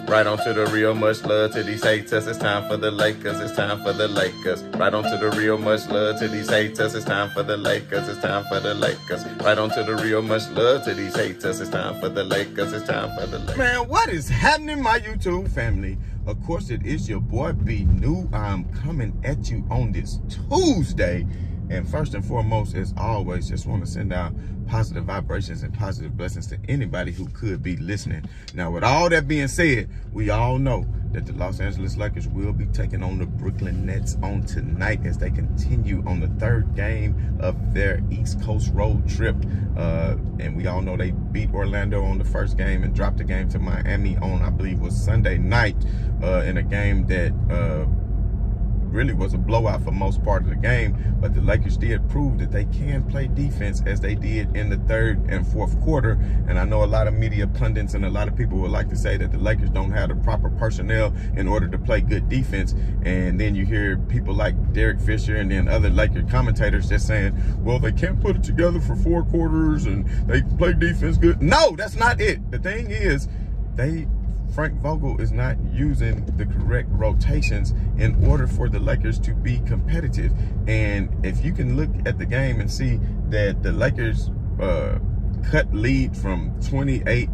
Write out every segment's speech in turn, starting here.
Right on to the real, much love to these haters. It's time for the Lakers. It's time for the Lakers. Right on to the real, much love to these haters. It's time for the Lakers. It's time for the Lakers. Right on to the real, much love to these haters. It's time for the Lakers. It's time for the Lakers. Man, what is happening, my YouTube family? Of course, it is your boy B New. I'm coming at you on this Tuesday. And first and foremost, as always, just want to send out positive vibrations and positive blessings to anybody who could be listening. Now, with all that being said, we all know that the Los Angeles Lakers will be taking on the Brooklyn Nets on tonight as they continue on the third game of their East Coast road trip. And we all know they beat Orlando on the first game and dropped the game to Miami on, I believe, was Sunday night in a game that really was a blowout for most part of the game, but the Lakers did prove that they can play defense as they did in the third and fourth quarter. And I know a lot of media pundits and a lot of people would like to say that the Lakers don't have the proper personnel in order to play good defense. And then you hear people like Derek Fisher and then other Laker commentators just saying, well, they can't put it together for 4 quarters and they play defense good. No, that's not it. The thing is, Frank Vogel is not using the correct rotations in order for the Lakers to be competitive. And if you can look at the game and see that the Lakers cut the lead from 28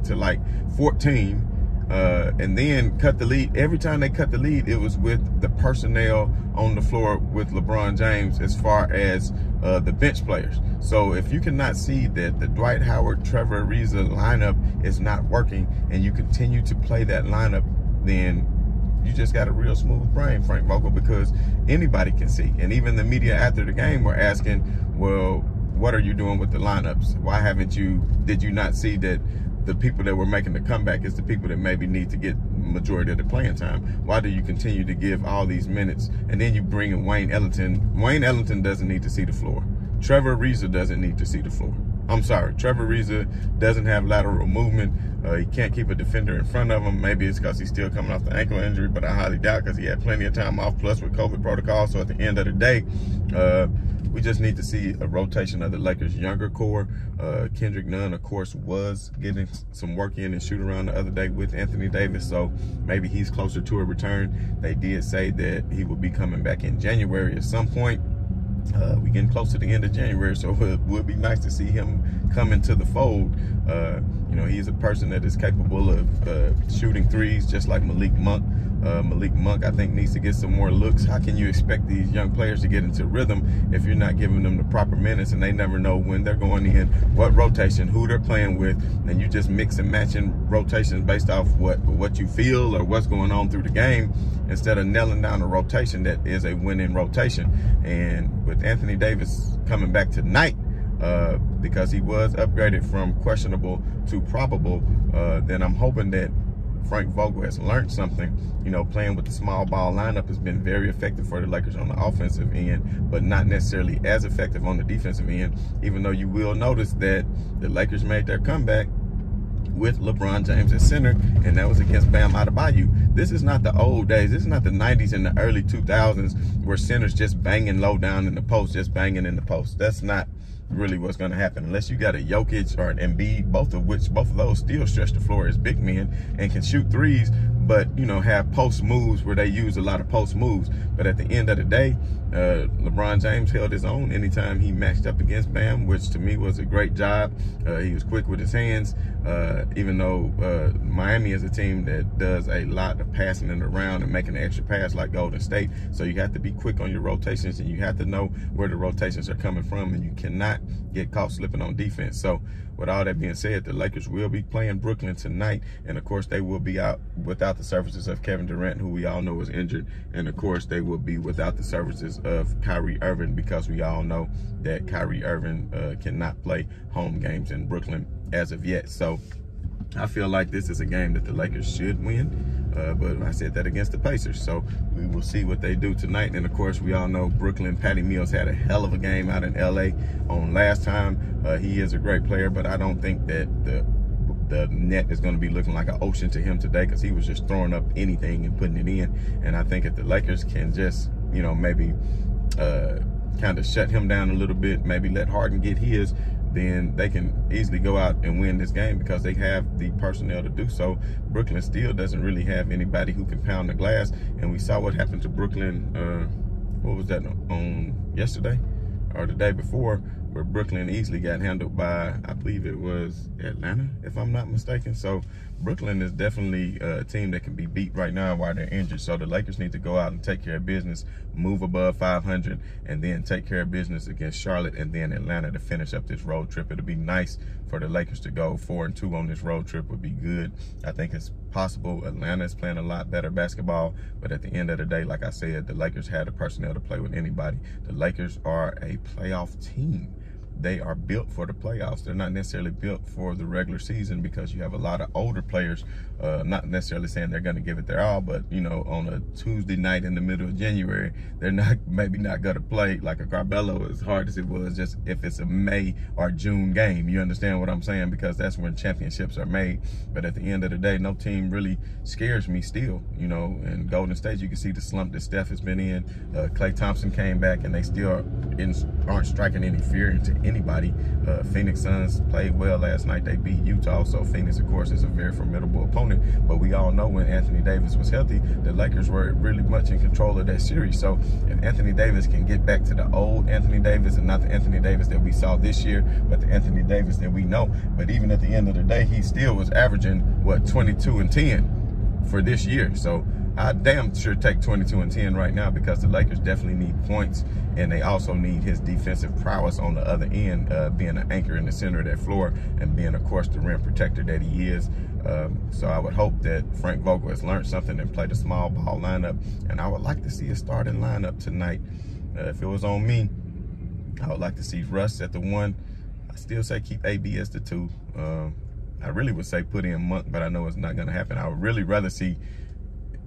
to like 14, and then cut the lead. Every time they cut the lead, it was with the personnel on the floor with LeBron James as far as the bench players. So if you cannot see that the Dwight Howard, Trevor Ariza lineup is not working and you continue to play that lineup, then you just got a real smooth brain, Frank Vogel, because anybody can see. And even the media after the game were asking, well, what are you doing with the lineups? Why did you not see that the people that were making the comeback is the people that maybe need to get majority of the playing time? Why do you continue to give all these minutes? And then you bring in Wayne Ellington. Wayne Ellington doesn't need to see the floor. Trevor Ariza doesn't need to see the floor. I'm sorry, Trevor Ariza doesn't have lateral movement. He can't keep a defender in front of him. Maybe it's because he's still coming off the ankle injury, but I highly doubt, because he had plenty of time off, plus with COVID protocol. So at the end of the day, we just need to see a rotation of the Lakers' younger core. Kendrick Nunn, of course, was getting some work in and shoot around the other day with Anthony Davis, so maybe he's closer to a return. They did say that he will be coming back in January at some point. We're getting close to the end of January, so it would be nice to see him come into the fold. You know, he's a person that is capable of shooting threes, just like Malik Monk. Malik Monk, I think, needs to get some more looks. How can you expect these young players to get into rhythm if you're not giving them the proper minutes and they never know when they're going in, what rotation, who they're playing with, and you just mix and matching rotations based off what you feel or what's going on through the game, instead of nailing down a rotation that is a winning rotation. And with Anthony Davis coming back tonight, because he was upgraded from questionable to probable, then I'm hoping that Frank Vogel has learned something. You know, playing with the small ball lineup has been very effective for the Lakers on the offensive end, but not necessarily as effective on the defensive end, even though you will notice that the Lakers made their comeback with LeBron James at center, and that was against Bam Adebayo. This is not the old days. This is not the 90s and the early 2000s where centers just banging low down in the post, just banging in the post. That's not really what's going to happen unless you got a Jokic or an Embiid, both of those still stretch the floor as big men and can shoot threes, but, you know, have post moves where they use a lot of post moves. But at the end of the day, LeBron James held his own anytime he matched up against Bam, which to me was a great job. He was quick with his hands, even though Miami is a team that does a lot of passing it around and making an extra pass like Golden State. So you have to be quick on your rotations, and you have to know where the rotations are coming from, and you cannot get caught slipping on defense. So with all that being said, the Lakers will be playing Brooklyn tonight, and of course they will be out without the services of Kevin Durant, who we all know is injured, and of course they will be without the services of Kyrie Irving, because we all know that Kyrie Irving cannot play home games in Brooklyn as of yet. So I feel like this is a game that the Lakers should win. But I said that against the Pacers, so we will see what they do tonight. And of course, we all know Brooklyn, Patty Mills had a hell of a game out in LA on last time. He is a great player, but I don't think that the net is going to be looking like an ocean to him today, because he was just throwing up anything and putting it in. And I think if the Lakers can just, you know, maybe kind of shut him down a little bit, maybe let Harden get his, then they can easily go out and win this game because they have the personnel to do so. Brooklyn still doesn't really have anybody who can pound the glass, and we saw what happened to Brooklyn, what was that, on yesterday or the day before, where Brooklyn easily got handled by, I believe it was Atlanta, if I'm not mistaken. So Brooklyn is definitely a team that can be beat right now while they're injured. So the Lakers need to go out and take care of business, move above 500, and then take care of business against Charlotte and then Atlanta to finish up this road trip. It'll be nice for the Lakers to go 4-2 on this road trip. Would be good. I think it's possible. Atlanta is playing a lot better basketball, but at the end of the day, like I said, the Lakers had the personnel to play with anybody. The Lakers are a playoff team. They are built for the playoffs. They're not necessarily built for the regular season because you have a lot of older players, not necessarily saying they're going to give it their all, but, you know, on a Tuesday night in the middle of January, they're maybe not going to play like a Carbello, as hard as it was, just if it's a May or June game. You understand what I'm saying? Because that's when championships are made. But at the end of the day, no team really scares me still. You know, in Golden State, you can see the slump that Steph has been in. Klay Thompson came back, and they still aren't striking any fear into anybody. Phoenix Suns played well last night. They beat Utah, so Phoenix, of course, is a very formidable opponent. But we all know when Anthony Davis was healthy, the Lakers were really much in control of that series. So if Anthony Davis can get back to the old Anthony Davis and not the Anthony Davis that we saw this year, but the Anthony Davis that we know. But even at the end of the day, he still was averaging, what, 22 and 10 for this year. So I damn sure take 22 and 10 right now because the Lakers definitely need points, and they also need his defensive prowess on the other end, being an anchor in the center of that floor and being, of course, the rim protector that he is. So I would hope that Frank Vogel has learned something and played a small ball lineup, and I would like to see a starting lineup tonight. If it was on me, I would like to see Russ at the 1. I still say keep AB as the 2. I really would say put in Monk, but I know it's not going to happen. I would really rather see,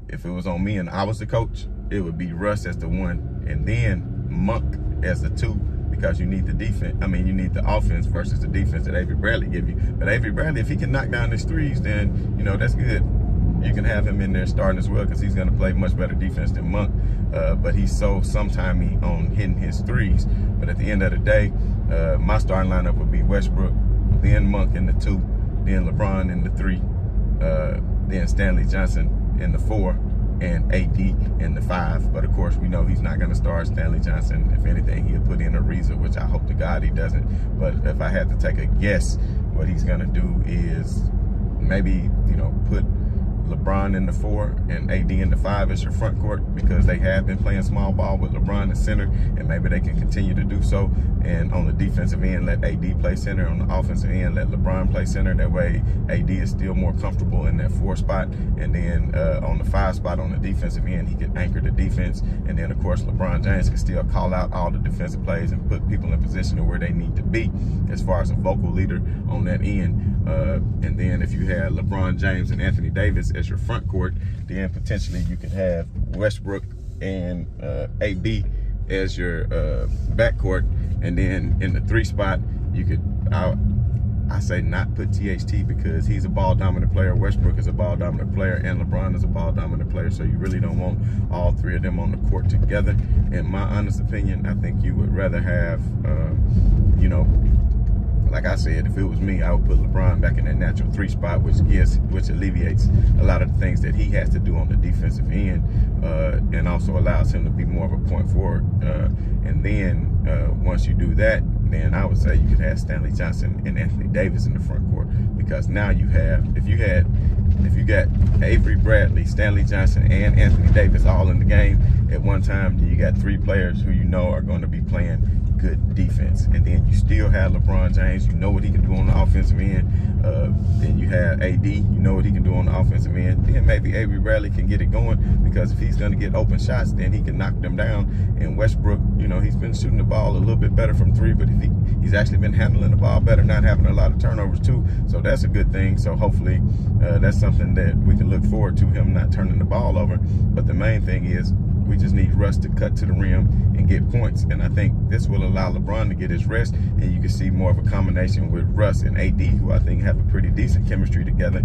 if it was on me and I was the coach, it would be Russ as the 1 and then Monk as the 2, because you need the defense. I mean, you need the offense versus the defense that Avery Bradley give you. But Avery Bradley, if he can knock down his threes, then, you know, that's good. You can have him in there starting as well because he's going to play much better defense than Monk. But he's so sometimey on hitting his threes. But at the end of the day, my starting lineup would be Westbrook, then Monk in the 2, then LeBron in the 3, then Stanley Johnson in the 4, and AD in the 5. But of course, we know he's not going to start Stanley Johnson. If anything, he'll put in Ariza, which I hope to God he doesn't. But if I had to take a guess, what he's going to do is maybe, you know, put LeBron in the 4 and AD in the 5 as your front court, because they have been playing small ball with LeBron at center, and maybe they can continue to do so. And on the defensive end, let AD play center. On the offensive end, let LeBron play center. That way, AD is still more comfortable in that 4 spot. And then on the 5 spot on the defensive end, he can anchor the defense. And then, of course, LeBron James can still call out all the defensive plays and put people in position of where they need to be as far as a vocal leader on that end. And then if you had LeBron James and Anthony Davis as your front court, then potentially you could have Westbrook and AB as your backcourt. And then in the 3 spot, you could, I say not put THT because he's a ball dominant player. Westbrook is a ball dominant player, and LeBron is a ball dominant player. So you really don't want all 3 of them on the court together. In my honest opinion, I think you would rather have, you know, like I said, if it was me, I would put LeBron back in that natural 3 spot, which alleviates a lot of the things that he has to do on the defensive end, and also allows him to be more of a point forward. And then once you do that, then I would say you could have Stanley Johnson and Anthony Davis in the front court, because now you have, if you got Avery Bradley, Stanley Johnson, and Anthony Davis all in the game at one time, then you got 3 players who you know are going to be playing good defense. And then you still have LeBron James, you know what he can do on the offensive end. Then you have AD, you know what he can do on the offensive end. Then maybe Avery Bradley can get it going, because if he's going to get open shots, then he can knock them down. And Westbrook, you know, he's been shooting the ball a little bit better from 3, but if he's actually been handling the ball better, not having a lot of turnovers too. So that's a good thing. So hopefully that's something that we can look forward to, him not turning the ball over. But the main thing is, we just need Russ to cut to the rim and get points. And I think this will allow LeBron to get his rest, and you can see more of a combination with Russ and AD, who I think have a pretty decent chemistry together.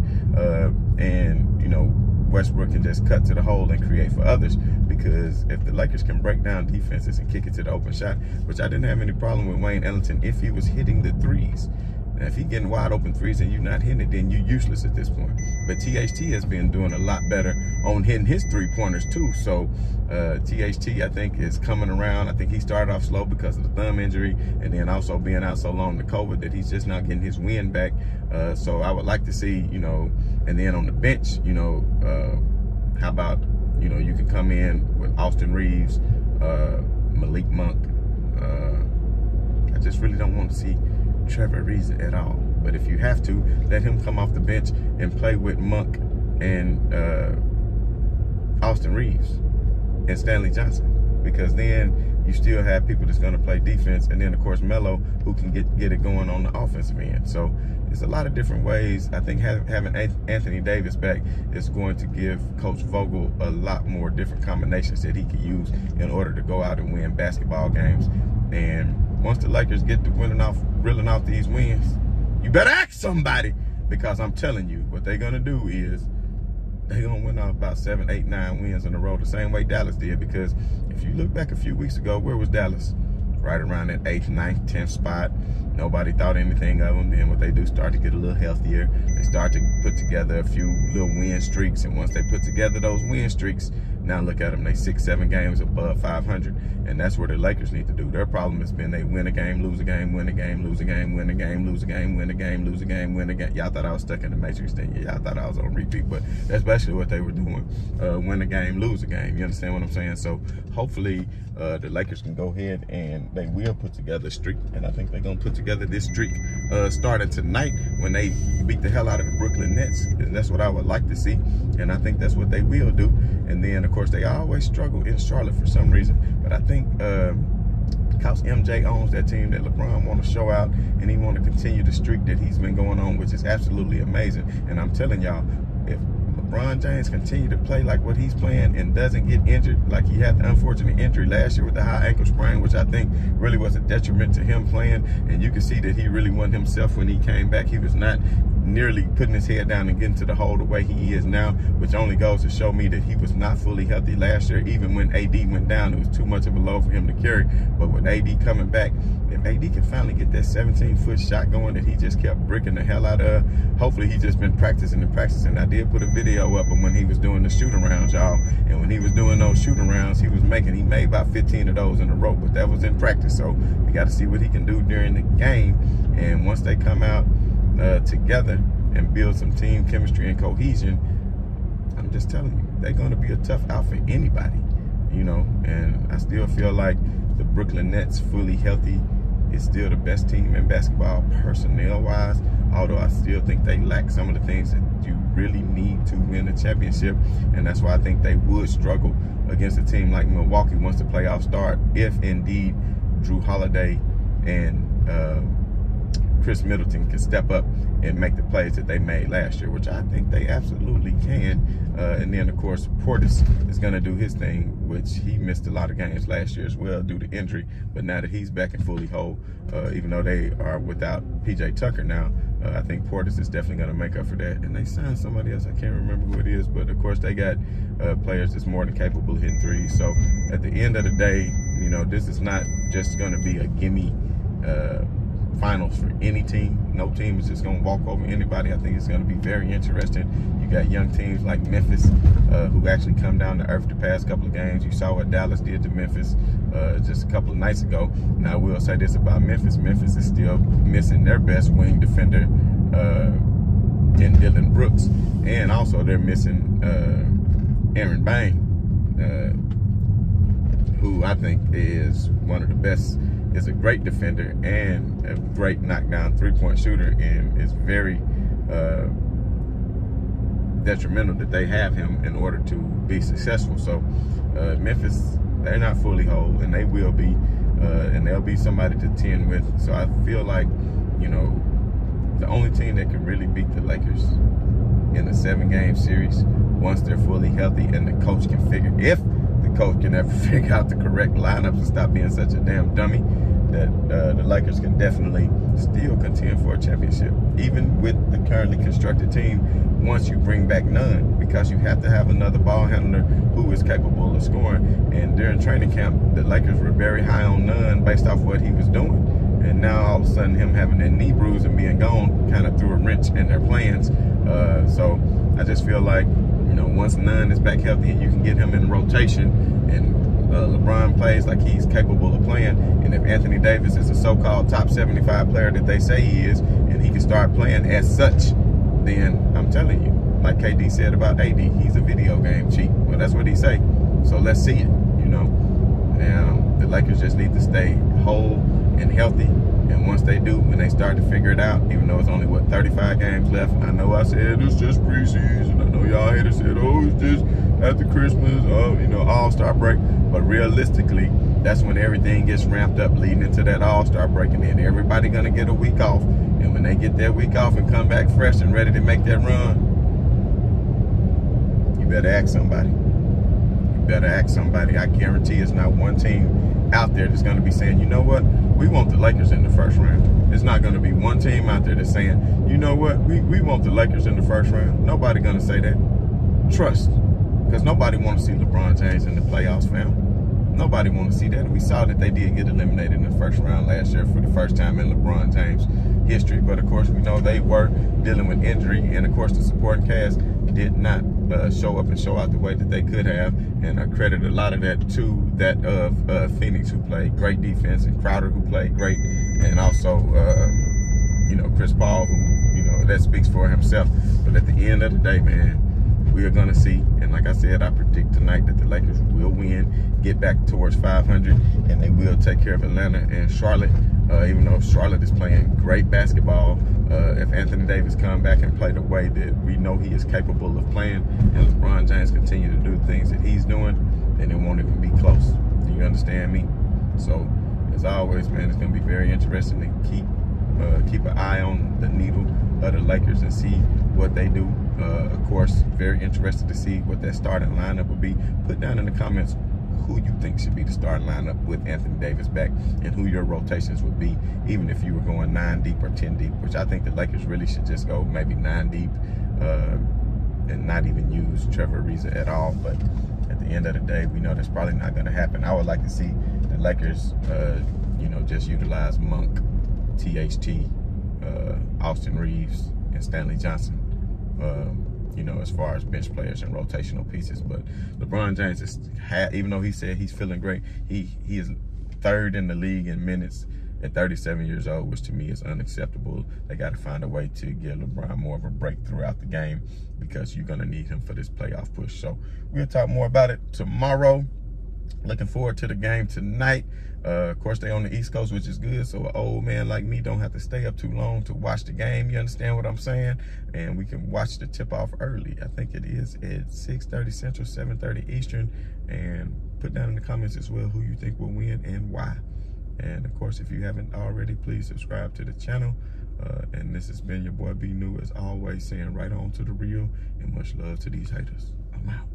And, you know, Westbrook can just cut to the hole and create for others. Because if the Lakers can break down defenses and kick it to the open shot, which I didn't have any problem with Wayne Ellington if he was hitting the threes. Now, if he's getting wide open threes and you're not hitting it, then you're useless at this point. But THT has been doing a lot better on hitting his three-pointers too. So THT, I think, is coming around. I think he started off slow because of the thumb injury, and then also being out so long to COVID that he's just not getting his wind back. So I would like to see, you know, and then on the bench, you know, how about, you know, you can come in with Austin Reeves, Malik Monk. I just really don't want to see Trevor Ariza at all. But if you have to, let him come off the bench and play with Monk and Austin Reeves and Stanley Johnson, because then you still have people that's going to play defense, and then of course Melo, who can get it going on the offensive end. So there's a lot of different ways. I think having Anthony Davis back is going to give Coach Vogel a lot more different combinations that he can use in order to go out and win basketball games. And once the Lakers get to reeling off these wins, you better ask somebody, because I'm telling you, what they're gonna do is they're gonna win off about 7, 8, 9 wins in a row, the same way Dallas did. Because if you look back a few weeks ago, where was Dallas? Right around that 8th, 9th, 10th spot. Nobody thought anything of them. Then what they do, start to get a little healthier. They start to put together a few little win streaks, and once they put together those win streaks, now look at them, they 6, 7 games above 500. And that's where the Lakers need to do. Their problem has been they win a game, lose a game, win a game, lose a game, win a game, lose a game, win a game, lose a game, win a game. Y'all thought I was stuck in the Matrix thing. Y'all thought I was on repeat, but that's basically what they were doing. Win a game, lose a game. You understand what I'm saying? So hopefully the Lakers can go ahead and they will put together a streak. And I think they're going to put together this streak starting tonight when they beat the hell out of the Brooklyn Nets. And that's what I would like to see. And I think that's what they will do. And then, of course, they always struggle in Charlotte for some reason. But I think because MJ owns that team, that LeBron want to show out, and he want to continue the streak that he's been going on, which is absolutely amazing. And I'm telling y'all, if LeBron James continue to play like what he's playing and doesn't get injured, like he had the unfortunate injury last year with the high ankle sprain, which I think really was a detriment to him playing, and you can see that he really wasn't himself when he came back. He was not nearly putting his head down and getting to the hole the way he is now, which only goes to show me that he was not fully healthy last year. Even when AD went down, it was too much of a load for him to carry. But with AD coming back, if AD can finally get that 17-foot shot going that he just kept bricking the hell out of, hopefully he's just been practicing and practicing. I did put a video up of when he was doing the shoot-arounds, y'all, and when he was doing those shoot-arounds, he made about 15 of those in a row, but that was in practice. So we got to see what he can do during the game. And once they come out together and build some team chemistry and cohesion, I'm just telling you, they're going to be a tough out for anybody, you know. And I still feel like the Brooklyn Nets, fully healthy, is still the best team in basketball personnel-wise, although I still think they lack some of the things that you really need to win a championship. And that's why I think they would struggle against a team like Milwaukee once the playoffs start, if indeed Drew Holiday and Chris Middleton can step up and make the plays that they made last year, which I think they absolutely can. And then, of course, Portis is going to do his thing, which he missed a lot of games last year as well due to injury. But now that he's back and fully whole, even though they are without PJ Tucker now, I think Portis is definitely going to make up for that. And they signed somebody else. I can't remember who it is. But, of course, they got players that's more than capable of hitting threes. So, at the end of the day, you know, this is not just going to be a gimme finals for any team. No team is just going to walk over anybody. I think it's going to be very interesting. You got young teams like Memphis who actually come down to earth the past couple of games. You saw what Dallas did to Memphis just a couple of nights ago. Now, I will say this about Memphis. Memphis is still missing their best wing defender in Dylan Brooks. And also they're missing Aaron Bain, who I think is one of the best, is a great defender and a great knockdown three-point shooter, and it's very detrimental that they have him in order to be successful. So Memphis, they're not fully whole, and they will be, and they'll be somebody to tend with. So I feel like, you know, the only team that can really beat the Lakers in a 7-game series once they're fully healthy and the coach can figure, if the coach can ever figure out the correct lineups and stop being such a damn dummy, that the Lakers can definitely still contend for a championship, even with the currently constructed team, once you bring back Nunn, because you have to have another ball handler who is capable of scoring. And during training camp, the Lakers were very high on Nunn based off what he was doing. And now all of a sudden him having that knee bruise and being gone kind of threw a wrench in their plans. So I just feel like, you know, once Nunn is back healthy and you can get him in rotation, and LeBron plays like he's capable of playing, and if Anthony Davis is a so-called top 75 player that they say he is, and he can start playing as such, then I'm telling you, like KD said about AD, he's a video game cheat. Well, that's what he say. So let's see it, you know. Now, the Lakers just need to stay whole and healthy. And once they do, when they start to figure it out, even though it's only, what, 35 games left. I know I said it's just preseason. I know y'all haters said, oh, it's just after Christmas, oh, you know, All-Star break. But realistically, that's when everything gets ramped up leading into that All-Star break. And then everybody going to get a week off. And when they get their week off and come back fresh and ready to make that run, you better ask somebody. You better ask somebody. I guarantee it's not one team out there that's going to be saying, you know what, we want the Lakers in the first round. It's not going to be one team out there that's saying, you know what, we want the Lakers in the first round. Nobody going to say that. Trust. Because nobody want to see LeBron James in the playoffs, fam. Nobody want to see that. We saw that they did get eliminated in the first round last year for the first time in LeBron James history. But, of course, we know they were dealing with injury. And, of course, the supporting cast did not show up and show out the way that they could have. And I credit a lot of that to that of Phoenix, who played great defense, and Crowder, who played great. And also, you know, Chris Paul, who, you know, that speaks for himself. But at the end of the day, man, we are going to see, and like I said, I predict tonight that the Lakers will win, get back towards 500, and they will take care of Atlanta and Charlotte, even though Charlotte is playing great basketball. If Anthony Davis come back and play the way that we know he is capable of playing, and LeBron James continue to do things that he's doing, then it won't even be close. Do you understand me? So, as always, man, it's going to be very interesting to keep an eye on the needle of the Lakers and see what they do. Of course, very interested to see what that starting lineup will be. Put down in the comments who you think should be the starting lineup with Anthony Davis back, and who your rotations would be, even if you were going 9 deep or 10 deep, which I think the Lakers really should just go maybe 9 deep and not even use Trevor Ariza at all. But at the end of the day, we know that's probably not going to happen. I would like to see the Lakers, you know, just utilize Monk, THT, Austin Reeves, and Stanley Johnson, you know, as far as bench players and rotational pieces. But LeBron James is, even though he said he's feeling great, he is 3rd in the league in minutes at 37 years old, which to me is unacceptable. They got to find a way to give LeBron more of a break throughout the game, because you're going to need him for this playoff push. So we'll talk more about it tomorrow. Looking forward to the game tonight. Of course, they on the East Coast, which is good, so an old man like me don't have to stay up too long to watch the game. You understand what I'm saying? And we can watch the tip-off early. I think it is at 6:30 Central, 7:30 Eastern. And put down in the comments as well who you think will win and why. And, of course, if you haven't already, please subscribe to the channel. And this has been your boy B New, as always, saying right on to the real, and much love to these haters. I'm out.